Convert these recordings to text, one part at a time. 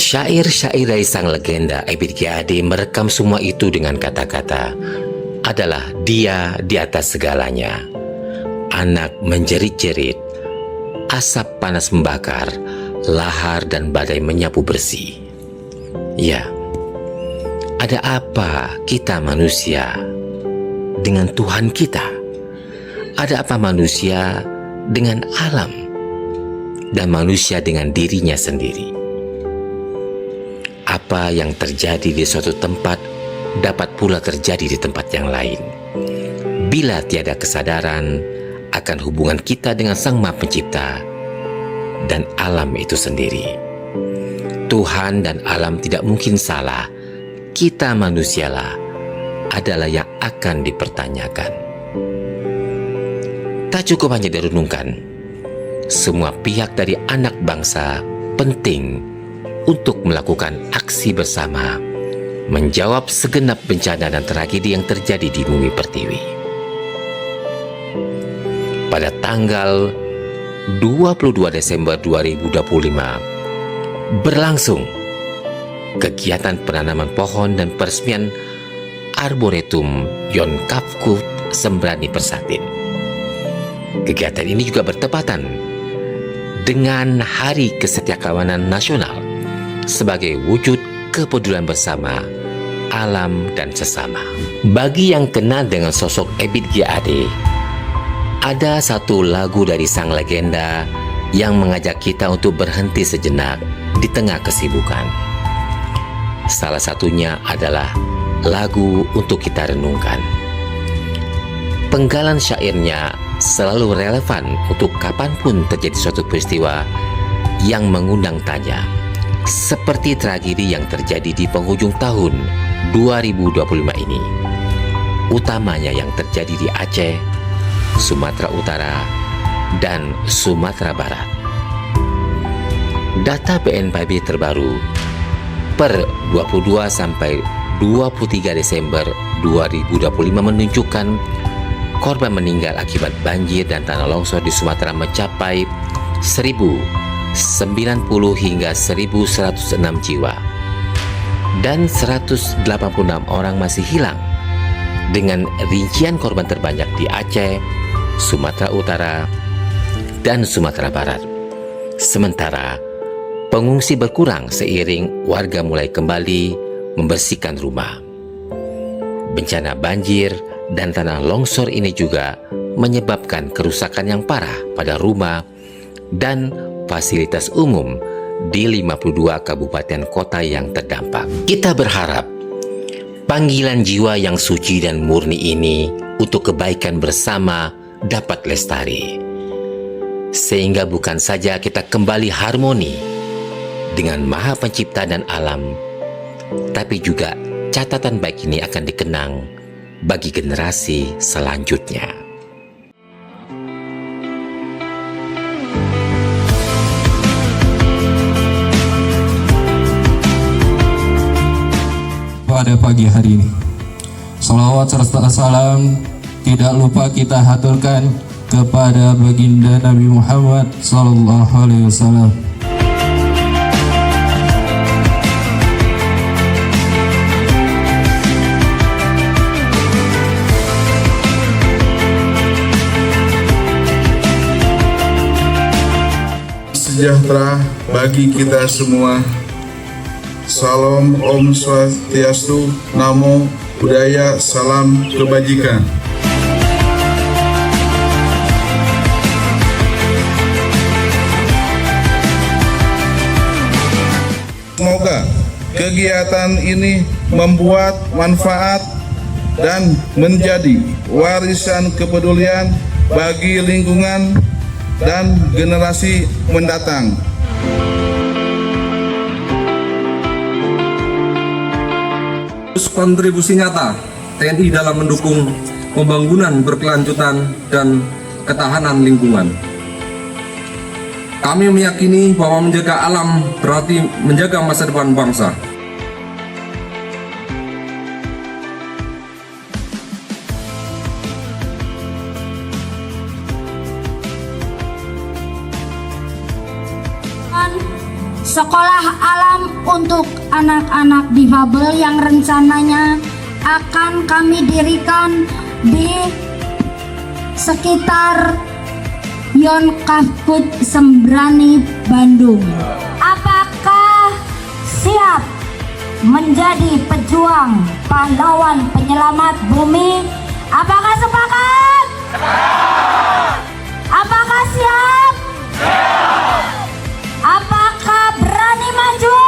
Syair-syair dari sang legenda Ebit G. Ade merekam semua itu dengan kata-kata, adalah dia di atas segalanya. Anak menjerit-jerit, asap panas membakar, lahar dan badai menyapu bersih. Ya, ada apa kita manusia dengan Tuhan kita? Ada apa manusia dengan alam dan manusia dengan dirinya sendiri? Apa yang terjadi di suatu tempat dapat pula terjadi di tempat yang lain. Bila tiada kesadaran akan hubungan kita dengan Sang Maha Pencipta dan alam itu sendiri. Tuhan dan alam tidak mungkin salah. Kita manusialah adalah yang akan dipertanyakan. Tak cukup hanya direnungkan. Semua pihak dari anak bangsa penting untuk melakukan aksi bersama menjawab segenap bencana dan tragedi yang terjadi di bumi pertiwi. Pada tanggal 22 Desember 2025 berlangsung kegiatan penanaman pohon dan peresmian Arboretum Yon Kapkut Sembrani Persatin. Kegiatan ini juga bertepatan dengan Hari Kesetiakawanan Nasional sebagai wujud kepedulian bersama alam dan sesama. Bagi yang kenal dengan sosok Ebit G. Ade, ada satu lagu dari sang legenda yang mengajak kita untuk berhenti sejenak di tengah kesibukan. Salah satunya adalah lagu untuk kita renungkan. Penggalan syairnya selalu relevan untuk kapanpun terjadi suatu peristiwa yang mengundang tanya, seperti tragedi yang terjadi di penghujung tahun 2025 ini, utamanya yang terjadi di Aceh, Sumatera Utara, dan Sumatera Barat. Data BNPB terbaru per 22 sampai 23 Desember 2025 menunjukkan korban meninggal akibat banjir dan tanah longsor di Sumatera mencapai 1.090 hingga 1.106 jiwa dan 186 orang masih hilang, dengan rincian korban terbanyak di Aceh, Sumatera Utara, dan Sumatera Barat. Sementara pengungsi berkurang seiring warga mulai kembali membersihkan rumah. Bencana banjir dan tanah longsor ini juga menyebabkan kerusakan yang parah pada rumah dan fasilitas umum di 52 kabupaten kota yang terdampak. Kita berharap panggilan jiwa yang suci dan murni ini untuk kebaikan bersama dapat lestari, sehingga bukan saja kita kembali harmoni dengan Maha Pencipta dan alam, tapi juga catatan baik ini akan dikenang bagi generasi selanjutnya. Pada pagi hari ini, salawat serta salam tidak lupa kita haturkan kepada baginda Nabi Muhammad sallallahu alaihi wasallam. Sejahtera bagi kita semua. Salam Om Swastiastu, Namo Buddhaya, salam kebajikan. Semoga kegiatan ini membuat manfaat dan menjadi warisan kepedulian bagi lingkungan dan generasi mendatang. Kontribusi nyata TNI dalam mendukung pembangunan berkelanjutan dan ketahanan lingkungan. Kami meyakini bahwa menjaga alam berarti menjaga masa depan bangsa. sekolah alam untuk anak-anak difabel yang rencananya akan kami dirikan di sekitar Yon Kahfut Sembrani, Bandung. Apakah siap menjadi pejuang pahlawan penyelamat bumi? Apakah sepakat? Apakah siap? Apakah berani maju?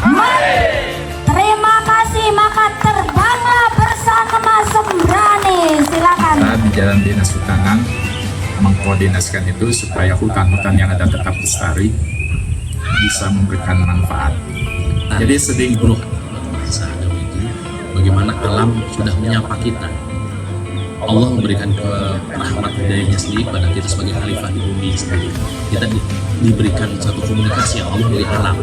Mari. Terima kasih, maka terbanglah bersama Sembrani. Silakan. Di Jalan Dinas Hutanan mengkoordinasikan itu supaya hutan-hutan yang ada tetap lestari, bisa memberikan manfaat. Jadi sedih bro, sejauh itu bagaimana alam sudah menyapa kita. Allah memberikan rahmat hidayahnya sendiri pada kita sebagai khalifah di bumi sendiri. Kita diberikan satu komunikasi yang Allah beri alam.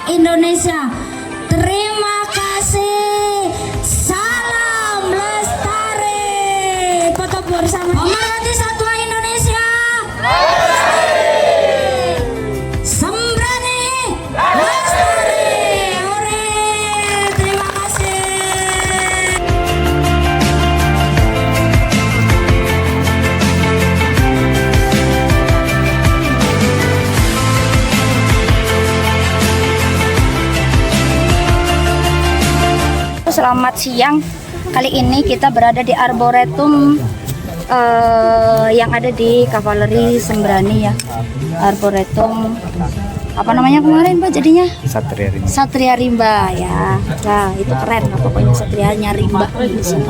Indonesia. Terima kasih. Salam lestari. Foto bersama. Pemerhati Satwa Indonesia. Sembrani lestari. Hore. Terima kasih. Selamat siang. Kali ini kita berada di Arboretum yang ada di Kavaleri Sembrani ya. Arboretum apa namanya kemarin Pak jadinya? Satria Rimba. Satria Rimba ya. Nah, itu keren lah pokoknya Satrianya Rimba di sini.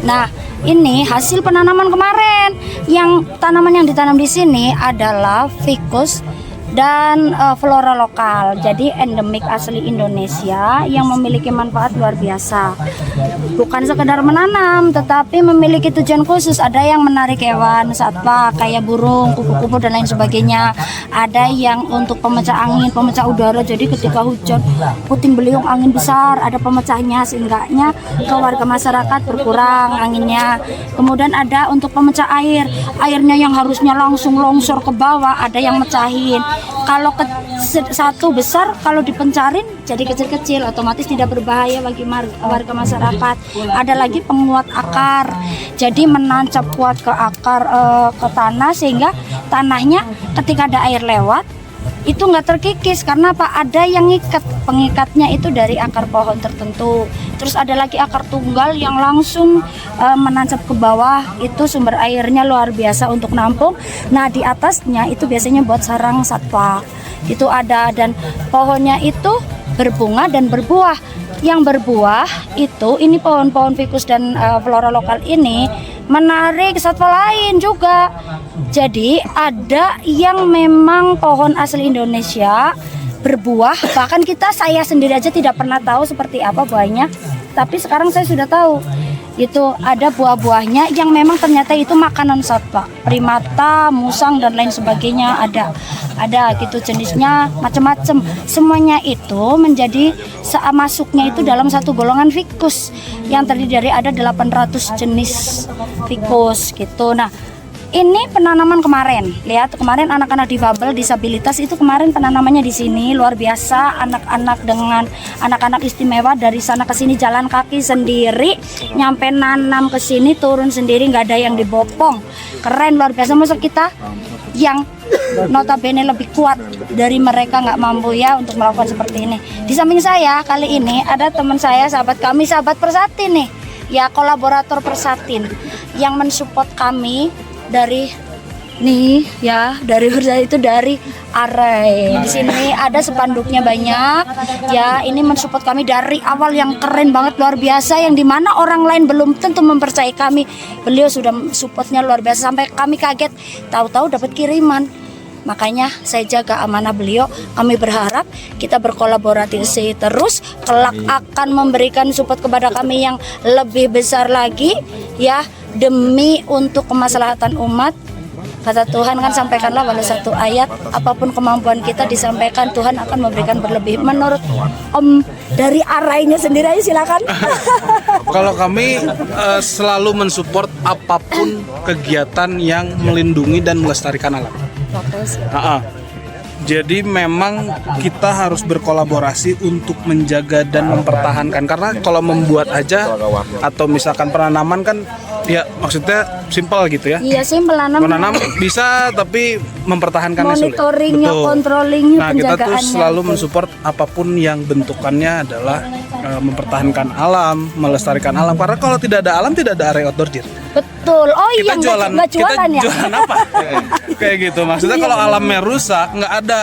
Nah, ini hasil penanaman kemarin. Yang tanaman yang ditanam di sini adalah ficus dan flora lokal, jadi endemik asli Indonesia yang memiliki manfaat luar biasa. Bukan sekedar menanam, tetapi memiliki tujuan khusus. Ada yang menarik hewan satwa kayak burung, kupu-kupu dan lain sebagainya. Ada yang untuk pemecah angin, pemecah udara. Jadi ketika hujan puting beliung angin besar, ada pemecahnya seenggaknya ke warga masyarakat berkurang anginnya. Kemudian ada untuk pemecah air, airnya yang harusnya langsung longsor ke bawah, ada yang mecahin. Kalau satu besar, kalau dipencarin jadi kecil-kecil, otomatis tidak berbahaya bagi warga masyarakat. Ada lagi penguat akar, jadi menancap kuat ke akar ke tanah sehingga tanahnya ketika ada air lewat itu nggak terkikis. Karena apa? Ada yang ngikat, pengikatnya itu dari akar pohon tertentu. Terus ada lagi akar tunggal yang langsung menancap ke bawah, itu sumber airnya luar biasa untuk nampung. Nah, di atasnya itu biasanya buat sarang satwa. Itu ada, dan pohonnya itu berbunga dan berbuah. Yang berbuah itu, ini pohon-pohon ficus dan flora lokal ini menarik satwa lain juga. Jadi ada yang memang pohon asli Indonesia berbuah, bahkan saya sendiri aja tidak pernah tahu seperti apa buahnya, tapi sekarang saya sudah tahu. Itu ada buah-buahnya yang memang ternyata itu makanan satwa, primata, musang dan lain sebagainya. Ada gitu jenisnya macam-macam. Semuanya itu menjadi masuknya itu dalam satu golongan ficus yang terdiri dari ada 800 jenis ficus gitu. Nah, Ini penanaman kemarin. Lihat kemarin anak-anak difabel, disabilitas itu kemarin penanamannya di sini luar biasa. Anak-anak dengan anak-anak istimewa dari sana ke sini jalan kaki sendiri, nyampe nanam ke sini turun sendiri, nggak ada yang dibopong. Keren luar biasa. Masa kita yang notabene lebih kuat dari mereka nggak mampu ya untuk melakukan seperti ini. Di samping saya kali ini ada teman saya, sahabat kami, sahabat Persatin nih, ya kolaborator Persatin yang mensupport kami dari nih ya dari itu dari Arai. Di sini ada spanduknya banyak ya, ini mensupport kami dari awal yang keren banget luar biasa, yang dimana orang lain belum tentu mempercayai kami, beliau sudah supportnya luar biasa sampai kami kaget tahu-tahu dapat kiriman. Makanya saya jaga amanah beliau. Kami berharap kita berkolaborasi terus, kelak akan memberikan support kepada kami yang lebih besar lagi ya, demi untuk kemaslahatan umat. Kata Tuhan kan, sampaikanlah walau satu ayat, apapun kemampuan kita disampaikan, Tuhan akan memberikan berlebih. Menurut Om dari Arainya sendiri aja silakan. Kalau kami selalu mensupport apapun kegiatan yang melindungi dan melestarikan alam. Jadi memang kita harus berkolaborasi untuk menjaga dan mempertahankan, karena kalau membuat aja atau misalkan penanaman kan ya maksudnya simpel gitu ya. Iya, simpel menanam bisa, tapi mempertahankan sulit. Monitoringnya, controllingnya, nah, kita tuh penjagaannya. selalu mensupport apapun yang bentukannya adalah mempertahankan alam, melestarikan alam. Karena kalau tidak ada alam, tidak ada area outdoor, Jir. Betul. Oh Kita iya, jualan, nggak jualan ya? jualan apa? Kayak gitu. Maksudnya kalau alamnya rusak, nggak ada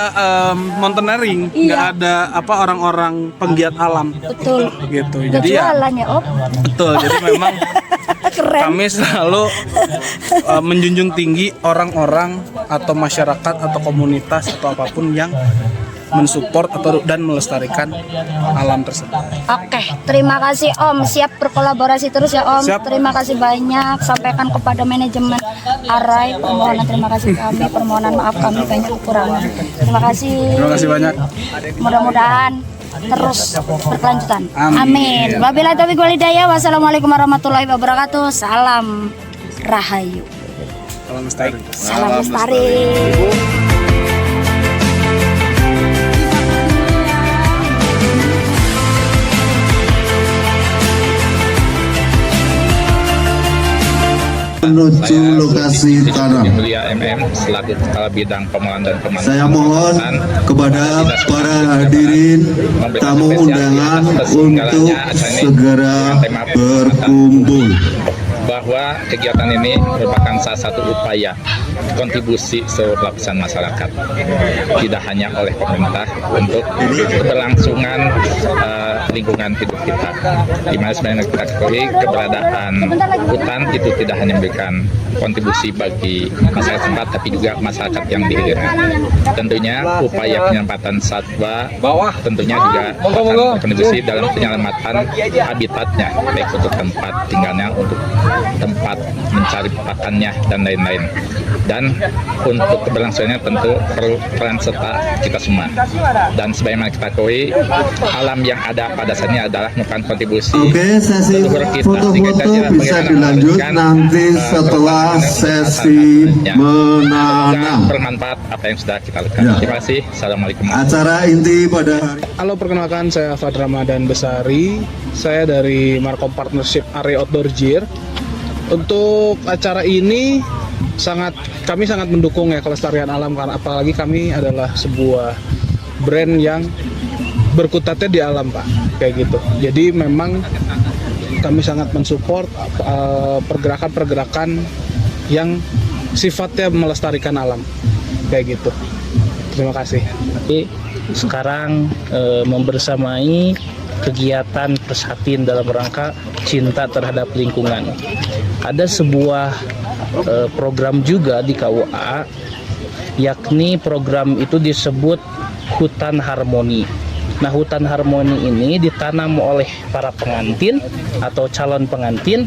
mountaineering, nggak ada apa orang-orang penggiat alam. Betul. Gitu. Nggak Jadi ya, jualan ya, Om. betul. Jadi memang Keren. kami selalu menjunjung tinggi orang-orang atau masyarakat atau komunitas atau apapun yang mensupport atau dan melestarikan alam tersebut. Oke, terima kasih Om. Siap berkolaborasi terus ya Om. Siap. Terima kasih banyak. Sampaikan kepada manajemen Arai permohonan terima kasih kami, permohonan maaf kami banyak kekurangan. Terima kasih. Terima kasih banyak. Mudah-mudahan terus berkelanjutan. Amin. Amin. Wabillahi taufiq wal hidayah. Wassalamualaikum warahmatullahi wabarakatuh. Salam Rahayu. Salam lestari. Salam lestari. Menuju lokasi tanam. Mulia MM selaku Kepala Bidang Pemulahan dan Pemantauan. Saya mohon kepada para hadirin tamu undangan untuk segera berkumpul. Bahwa kegiatan ini merupakan salah satu upaya kontribusi seluruh lapisan masyarakat, tidak hanya oleh pemerintah, untuk keberlangsungan lingkungan hidup kita, di mana sebenarnya kita ketahui keberadaan hutan itu tidak hanya memberikan kontribusi bagi masyarakat tempat, tapi juga masyarakat yang di hilirnya. Tentunya upaya penyelamatan satwa tentunya juga akan berkontribusi dalam penyelamatan habitatnya, baik untuk tempat tinggalnya, untuk tempat mencari pakannya, dan lain-lain. Dan untuk keberlangsungannya tentu perlu peran serta kita semua. Dan sebagaimana kita ketahui, alam yang ada pada saat ini adalah merupakan kontribusi. Oke, sesi foto-foto bisa dilanjut nanti setelah sesi menanam. Bermanfaat apa yang sudah kita lakukan. Ya. Terima kasih. Assalamualaikum. Acara inti pada hari. Halo, perkenalkan saya Fad Ramadan Besari. Saya dari Markom Partnership Area Outdoor Jir. Untuk acara ini kami sangat mendukung ya kelestarian alam, karena apalagi kami adalah sebuah brand yang berkutatnya di alam, Pak, kayak gitu. Jadi memang kami sangat mensupport pergerakan-pergerakan yang sifatnya melestarikan alam, kayak gitu. Terima kasih. Sekarang membersamai kegiatan Persatin dalam rangka cinta terhadap lingkungan. Ada sebuah program juga di KUA, yakni program itu disebut Hutan Harmoni. Nah, Hutan Harmoni ini ditanam oleh para pengantin atau calon pengantin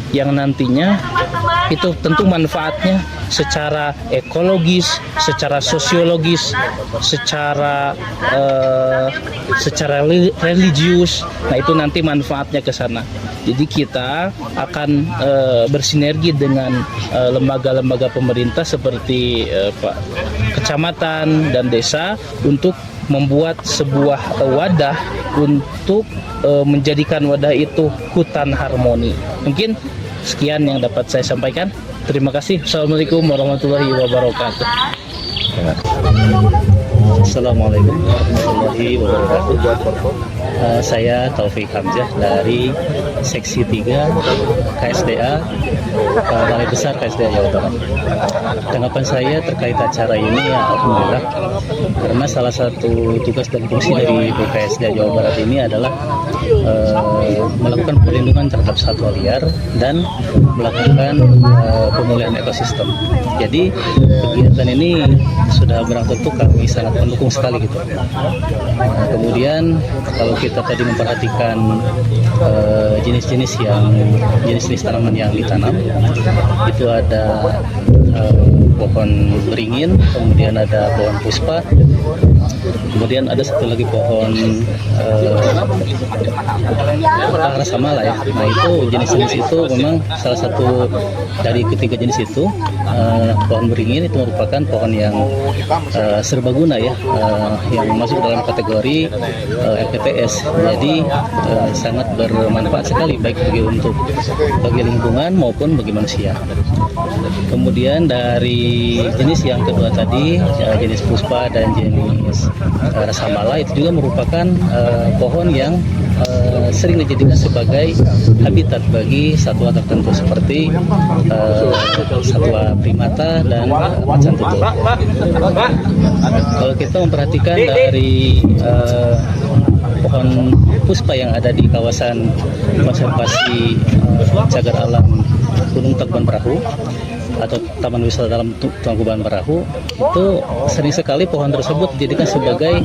yang nantinya itu tentu manfaatnya secara ekologis, secara sosiologis, secara religius. Nah, itu nanti manfaatnya ke sana. Jadi kita akan bersinergi dengan lembaga-lembaga pemerintah seperti kecamatan dan desa untuk membuat sebuah wadah untuk menjadikan wadah itu hutan harmoni. Mungkin sekian yang dapat saya sampaikan. Terima kasih. Assalamualaikum warahmatullahi wabarakatuh. Assalamualaikum warahmatullahi wabarakatuh. Saya Taufik Hamzah dari Seksi 3 KSDA Balai Besar KSDA Jawa Barat. Tanggapan saya terkait acara ini ya alhamdulillah, karena salah satu tugas dan fungsi dari BKSDA Jawa Barat ini adalah melakukan perlindungan terhadap satwa liar dan melakukan pemulihan ekosistem. Jadi kegiatan ini sudah berlangsung kami sangat mendukung sekali gitu. Kemudian kalau kita tadi memperhatikan jenis-jenis tanaman yang ditanam, itu ada pohon beringin, kemudian ada pohon puspa, kemudian ada satu lagi pohon rasamala ya. Nah, itu jenis-jenis itu memang salah satu dari ketiga jenis itu. Pohon beringin itu merupakan pohon yang serbaguna ya, yang masuk dalam kategori LPTS. Jadi sangat bermanfaat sekali baik bagi lingkungan maupun bagi manusia. Kemudian dari jenis yang kedua tadi, jenis puspa dan jenis rasamala, itu juga merupakan pohon yang sering dijadikan sebagai habitat bagi satwa tertentu seperti satwa primata dan macan tutul. Kalau kita memperhatikan dari pohon puspa yang ada di kawasan konservasi cagar alam Gunung Tangkuban Perahu atau Taman Wisata Alam Tangkuban Perahu, itu sering sekali pohon tersebut dijadikan sebagai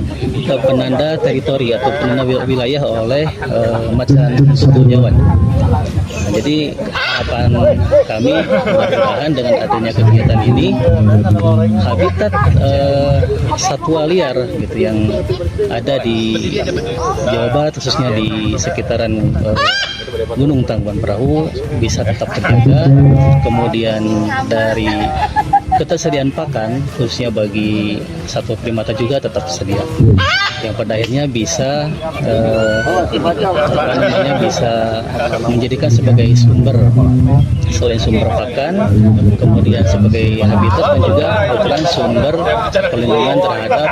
penanda teritori atau penanda wilayah oleh macan tutul Jawa. Nah, jadi harapan kami mudah-mudahan dengan adanya kegiatan ini habitat satwa liar gitu yang ada di Jawa Barat, khususnya di sekitaran Gunung Tangkuban Perahu, bisa tetap terjaga. Kemudian dari ketersediaan pakan khususnya bagi satwa primata juga tetap tersedia, yang pada akhirnya bisa bisa menjadikan sebagai sumber selain sumber pakan, kemudian sebagai habitat dan juga merupakan sumber perlindungan terhadap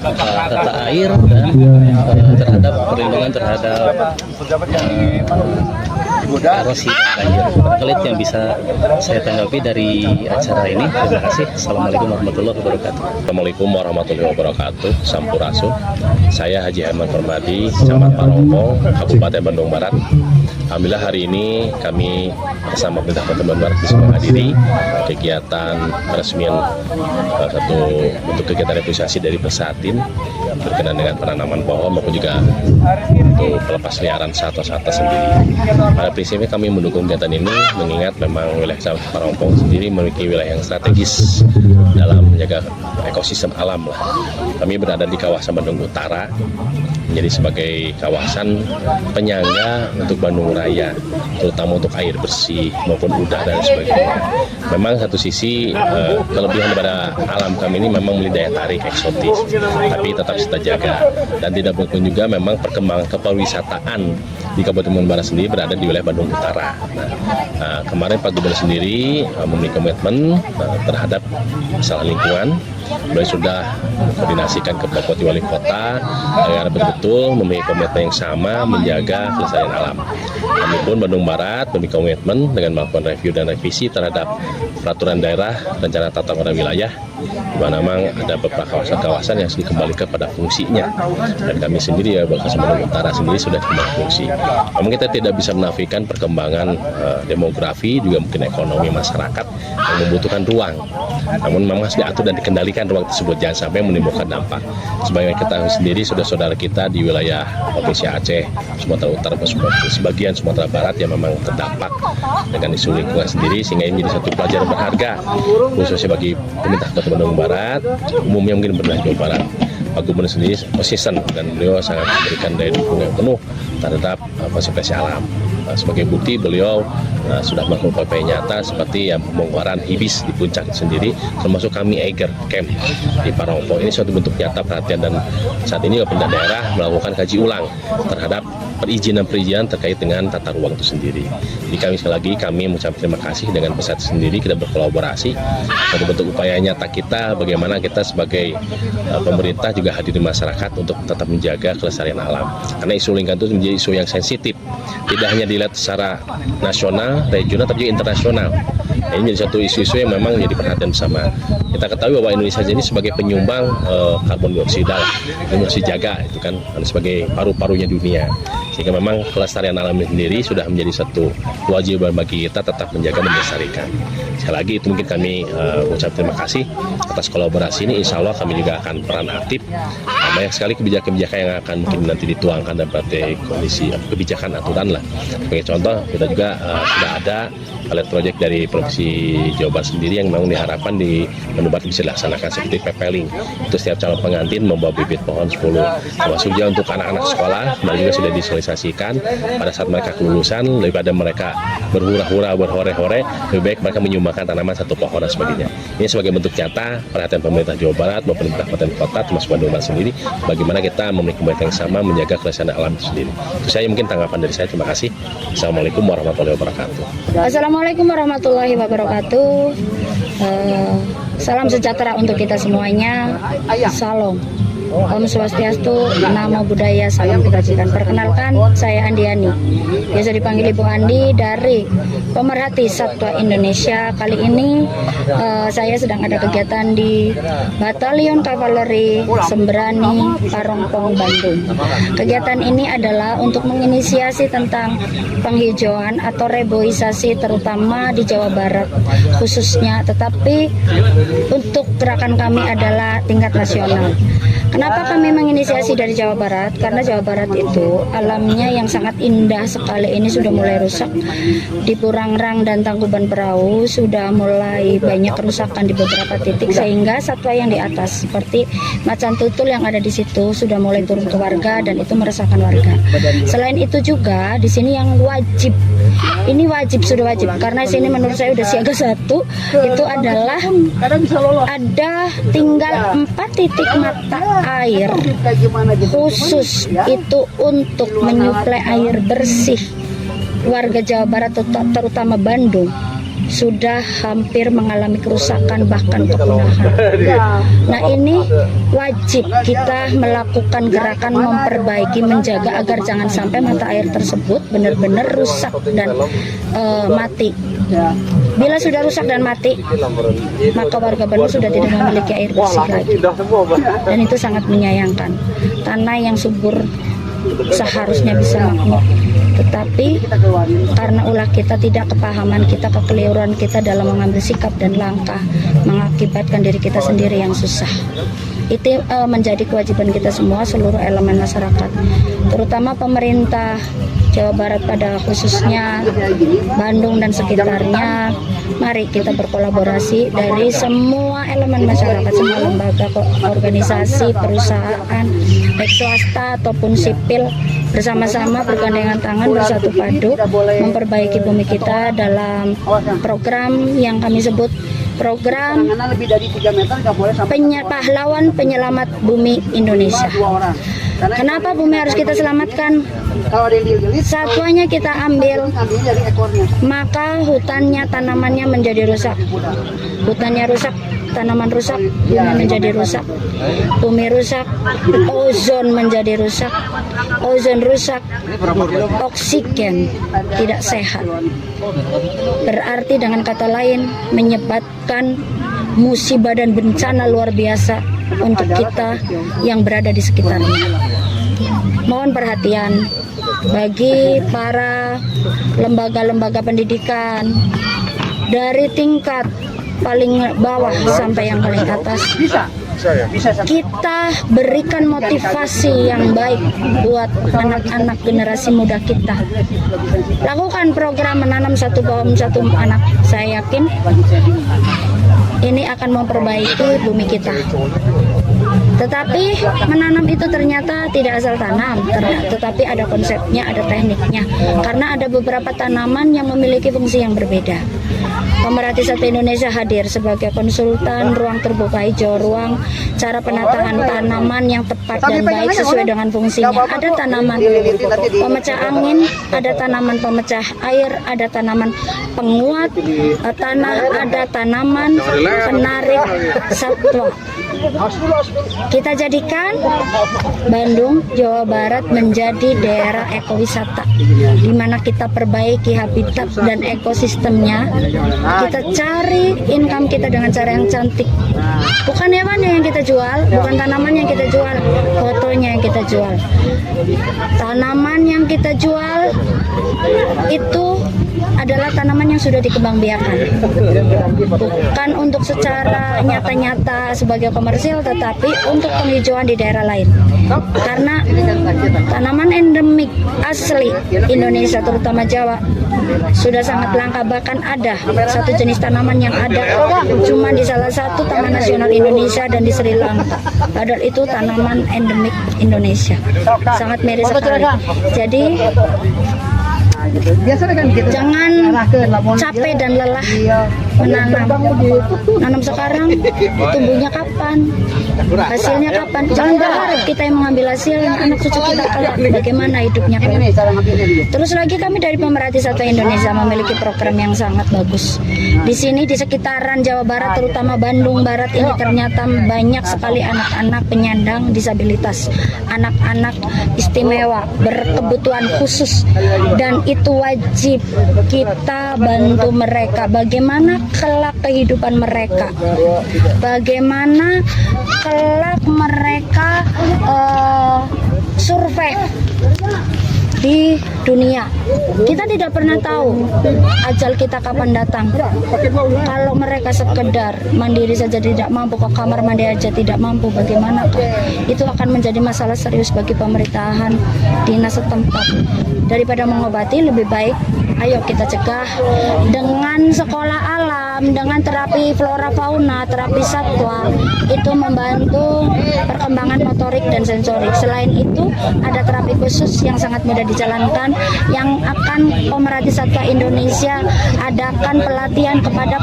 tata air dan terhadap perlindungan terhadap erosi dan banjir. Barangkali itu yang bisa saya tanggapi dari acara ini. Terima kasih. Assalamualaikum warahmatullahi wabarakatuh. Assalamualaikum warahmatullahi wabarakatuh. Sampurasun. Saya Haji Ahmad Permadi, Camat Parongpong, Kabupaten Bandung Barat. Alhamdulillah hari ini kami bersama pemerintah Kota Bandung Barat bisa menghadiri kegiatan peresmian salah satu untuk kegiatan repusiasi dari Persatin berkenaan dengan penanaman pohon maupun juga untuk pelepas liaran satwa-satwa sendiri. Pada prinsipnya kami mendukung kegiatan ini mengingat memang wilayah Parongpong sendiri memiliki wilayah yang strategis dalam menjaga ekosistem alam lah. Kami berada di kawasan Bandung Utara, menjadi sebagai kawasan penyangga untuk Bandung Raya, terutama untuk air bersih maupun udara dan sebagainya. Memang satu sisi kelebihan daripada alam kami ini memang memiliki daya tarik eksotis, tapi tetap kita jaga dan tidak pun juga memang perkembangan kepariwisataan di Kabupaten Bandung Barat sendiri berada di wilayah Bandung Utara. Nah, kemarin Pak Gubernur sendiri memiliki komitmen terhadap masalah lingkungan. Beliau sudah koordinasikan ke Bupati Wali Kota agar betul-betul memiliki komitmen yang sama menjaga kelestarian alam. Kami pun Bandung Barat memiliki komitmen dengan melakukan review dan revisi terhadap peraturan daerah rencana tata kelola wilayah di mana memang ada beberapa kawasan-kawasan yang harus dikembalikan pada fungsinya, dan kami sendiri ya Bangka Sumedang Utara sendiri sudah kembali fungsi. Namun kita tidak bisa menafikan perkembangan demografi juga mungkin ekonomi masyarakat yang membutuhkan ruang. Namun memang harus diatur dan dikendalikan ruang tersebut, jangan sampai menimbulkan dampak. Sebagai kita sendiri saudara-saudara kita di wilayah Provinsi Aceh, Sumatera Utara, sebagian Sumatera Barat yang memang terdampak dengan isu lingkungan sendiri, sehingga ini menjadi satu pelajaran berharga khususnya bagi pemerintah Kota Bandung Barat, umumnya mungkin pemerintah Jawa Barat. Pak Gubernur sendiri konsisten dan beliau sangat memberikan daya dukung yang penuh terhadap konservasi alam. Sebagai bukti beliau sudah melakukan upaya nyata seperti yang pembongkaran hibis di puncak sendiri, termasuk kami Eiger Camp di Parongpo. Ini suatu bentuk nyata perhatian, dan saat ini pemerintah daerah melakukan kaji ulang terhadap perizinan terkait dengan tata ruang itu sendiri. Jadi kami sekali lagi mengucapkan terima kasih dengan pusat sendiri, kita berkolaborasi. Satu bentuk upaya nyata kita bagaimana kita sebagai pemerintah juga hadir di masyarakat untuk tetap menjaga kelestarian alam. Karena isu lingkungan itu menjadi isu yang sensitif, tidak hanya dilihat secara nasional, regional, tapi juga internasional. Nah, ini menjadi satu isu-isu yang memang menjadi perhatian bersama. Kita ketahui bahwa Indonesia ini sebagai penyumbang karbon dioksida, yang harus dijaga itu kan sebagai paru-parunya dunia. Sehingga memang kelestarian alam sendiri sudah menjadi satu kewajiban bagi kita tetap menjaga dan melestarikan. Sekali lagi itu mungkin kami ucap terima kasih atas kolaborasi ini. Insya Allah kami juga akan peran aktif. Banyak sekali kebijakan-kebijakan yang akan mungkin nanti dituangkan dalam berbagai kondisi kebijakan aturan lah. Sebagai contoh kita juga sudah ada pilot project dari Provinsi Jawa Barat sendiri yang memang diharapkan di Bandung Barat bisa dilaksanakan seperti pepeling. Itu setiap calon pengantin membawa bibit pohon 10. Termasuk juga untuk anak-anak sekolah, mereka juga sudah disosialisasikan pada saat mereka kelulusan, daripada mereka berhura-hura, berhore-hore, lebih baik mereka menyumbangkan tanaman 1 pohon dan sebagainya. Ini sebagai bentuk nyata perhatian pemerintah Jawa Barat maupun pemerintah kabupaten kota termasuk Bandung Barat sendiri, bagaimana kita memiliki kebaikan yang sama menjaga kelestarian alam itu sendiri. Itu saya mungkin tanggapan dari saya. Terima kasih. Assalamualaikum warahmatullahi wabarakatuh. Assalamualaikum warahmatullahi wabarakatuh. Salam sejahtera untuk kita semuanya. Salam. Om Swastiastu, Namo Buddhaya, Salam Kebajikan. Perkenalkan, saya Andiani, biasa dipanggil Ibu Andi dari Pemerhati Satwa Indonesia. Kali ini saya sedang ada kegiatan di Batalion Kavaleri Sembrani Parongpong, Bandung. Kegiatan ini adalah untuk menginisiasi tentang penghijauan atau reboisasi terutama di Jawa Barat khususnya, tetapi untuk gerakan kami adalah tingkat nasional. Kenapa kami menginisiasi dari Jawa Barat? Karena Jawa Barat itu alamnya yang sangat indah sekali ini sudah mulai rusak. Di Purangrang dan Tangkuban Perahu sudah mulai banyak kerusakan di beberapa titik, sehingga satwa yang di atas seperti macan tutul yang ada di situ sudah mulai turun ke warga dan itu meresahkan warga. Selain itu juga di sini yang wajib, ini sudah wajib karena sini menurut saya udah siaga 1, itu adalah ada tinggal 4 titik mata air khusus itu untuk menyuplai air bersih warga Jawa Barat terutama Bandung sudah hampir mengalami kerusakan bahkan kepunahan. Nah ini wajib kita melakukan gerakan memperbaiki, menjaga agar jangan sampai mata air tersebut benar-benar rusak dan mati. Bila sudah rusak dan mati, maka warga Bandung sudah tidak memiliki air bersih lagi. Dan itu sangat menyayangkan. Tanah yang subur seharusnya bisa makmur, tetapi karena ulah kita tidak kepahaman kita, kekeliruan kita dalam mengambil sikap dan langkah, mengakibatkan diri kita sendiri yang susah. Itu menjadi kewajiban kita semua, seluruh elemen masyarakat, terutama pemerintah Jawa Barat pada khususnya Bandung dan sekitarnya. Mari kita berkolaborasi dari semua elemen masyarakat, semua lembaga, organisasi, perusahaan, baik swasta ataupun sipil, bersama-sama bergandengan tangan, bersatu padu memperbaiki bumi kita dalam program yang kami sebut program pahlawan penyelamat bumi Indonesia. Kenapa bumi harus kita selamatkan? Satwanya kita ambil, maka hutannya, tanamannya menjadi rusak. Hutannya rusak, tanaman rusak, bumi menjadi rusak. Bumi rusak, ozon menjadi rusak. Ozon rusak, oksigen tidak sehat. Berarti dengan kata lain menyebabkan musibah dan bencana luar biasa untuk kita yang berada di sekitarnya. Mohon perhatian bagi para lembaga-lembaga pendidikan dari tingkat paling bawah sampai yang paling atas. Kita berikan motivasi yang baik buat anak-anak generasi muda kita. Lakukan program menanam satu pohon satu anak. Saya yakin ini akan memperbaiki bumi kita. Tetapi menanam itu ternyata tidak asal tanam, tetapi ada konsepnya, ada tekniknya. Karena ada beberapa tanaman yang memiliki fungsi yang berbeda. Pemerhati Satwa Indonesia hadir sebagai konsultan ruang terbuka hijau, ruang cara penataan tanaman yang tepat dan baik sesuai dengan fungsinya. Ada tanaman pemecah angin, ada tanaman pemecah air, ada tanaman penguat tanah, ada tanaman penarik satwa. Kita jadikan Bandung, Jawa Barat menjadi daerah ekowisata, di mana kita perbaiki habitat dan ekosistemnya. Kita cari income kita dengan cara yang cantik. Bukan hewannya yang kita jual, bukan tanaman yang kita jual, fotonya yang kita jual. Tanaman yang kita jual itu adalah tanaman yang sudah dikembangbiakan, bukan untuk secara nyata-nyata sebagai komersial, tetapi untuk penghijauan di daerah lain. Karena tanaman endemik asli Indonesia, terutama Jawa, sudah sangat langka. Bahkan ada satu jenis tanaman yang ada cuma di salah satu Taman Nasional Indonesia dan di Sri Lanka. Padahal itu tanaman endemik Indonesia, sangat miris sekali. Jadi jangan capek dan lelah menanam. Nanam sekarang, tumbuhnya kapan, hasilnya kapan. Jangan berharap kita yang mengambil hasilnya, anak cucu kita kelak bagaimana hidupnya kelak. Terus lagi kami dari Pemerhati Satwa Indonesia memiliki program yang sangat bagus. Di sini di sekitaran Jawa Barat, terutama Bandung Barat ini ternyata banyak sekali anak-anak penyandang disabilitas, anak-anak istimewa berkebutuhan khusus, dan itu wajib kita bantu mereka. Bagaimana kelak kehidupan mereka, bagaimana kelak mereka survive di dunia. Kita tidak pernah tahu ajal kita kapan datang. Kalau mereka sekedar mandiri saja tidak mampu, ke kamar mandi aja tidak mampu, bagaimana? Itu akan menjadi masalah serius bagi pemerintahan dinas setempat. Daripada mengobati, lebih baik ayo kita cegah dengan sekolah alam, dengan terapi flora fauna, terapi satwa. Itu membantu perkembangan motorik dan sensorik. Selain itu ada terapi khusus yang sangat mudah dijalankan, yang akan Pemerhati Satwa Indonesia adakan pelatihan kepada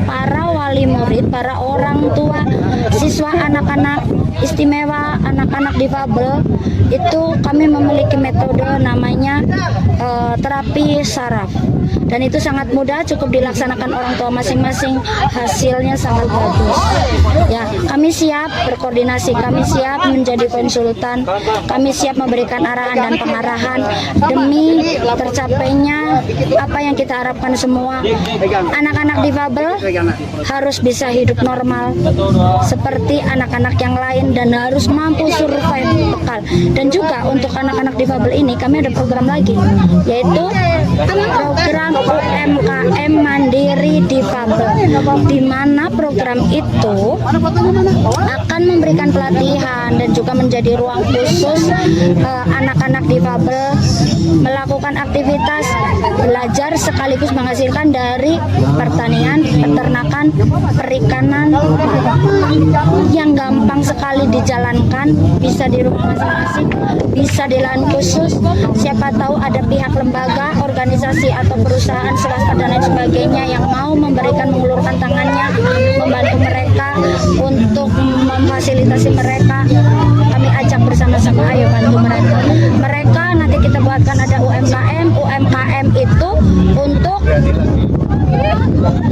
para wali murid, para orang tua siswa anak-anak istimewa, anak-anak difabel. Itu kami memiliki metode namanya terapi saraf, dan itu sangat mudah, cukup dilaksanakan orang tua masing-masing, hasilnya sangat bagus. Ya, kami siap berkoordinasi, kami siap menjadi konsultan, kami siap memberikan arahan dan pengarahan demi tercapainya apa yang kita harapkan semua. Anak-anak difabel harus bisa hidup normal seperti anak-anak yang lain dan harus mampu survive bekal. Dan juga untuk anak-anak difabel ini kami ada program lagi, yaitu program UMKM Mandiri Difabel, di mana program itu akan memberikan pelatihan dan juga menjadi ruang khusus anak-anak difabel melakukan aktivitas belajar sekaligus menghasilkan dari pertanian, peternakan, perikanan yang gampang sekali dijalankan, bisa di rumah masing-masing, bisa di lahan khusus. Siapa tahu ada pihak lembaga, organisasi atau perusahaan swasta dan lain sebagainya yang mau mengulurkan tangannya membantu mereka untuk memfasilitasi mereka. Kami ajak bersama-sama, ayo bantu mereka. Nanti kita buatkan ada UMKM itu untuk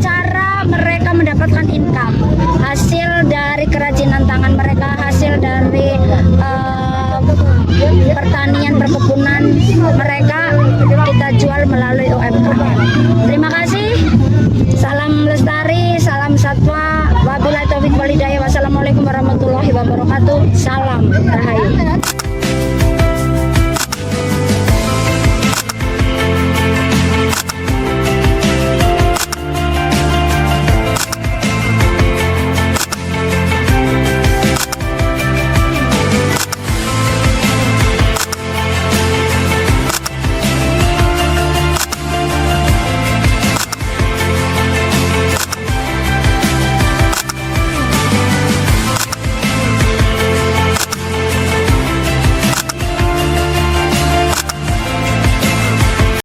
cara mereka mendapatkan income, hasil dari kerajinan tangan mereka, hasil dari pertanian perkebunan mereka kita jual melalui UMKM. Terima kasih. Salam lestari, salam satwa. wabarakatuh. Salam Rahayu.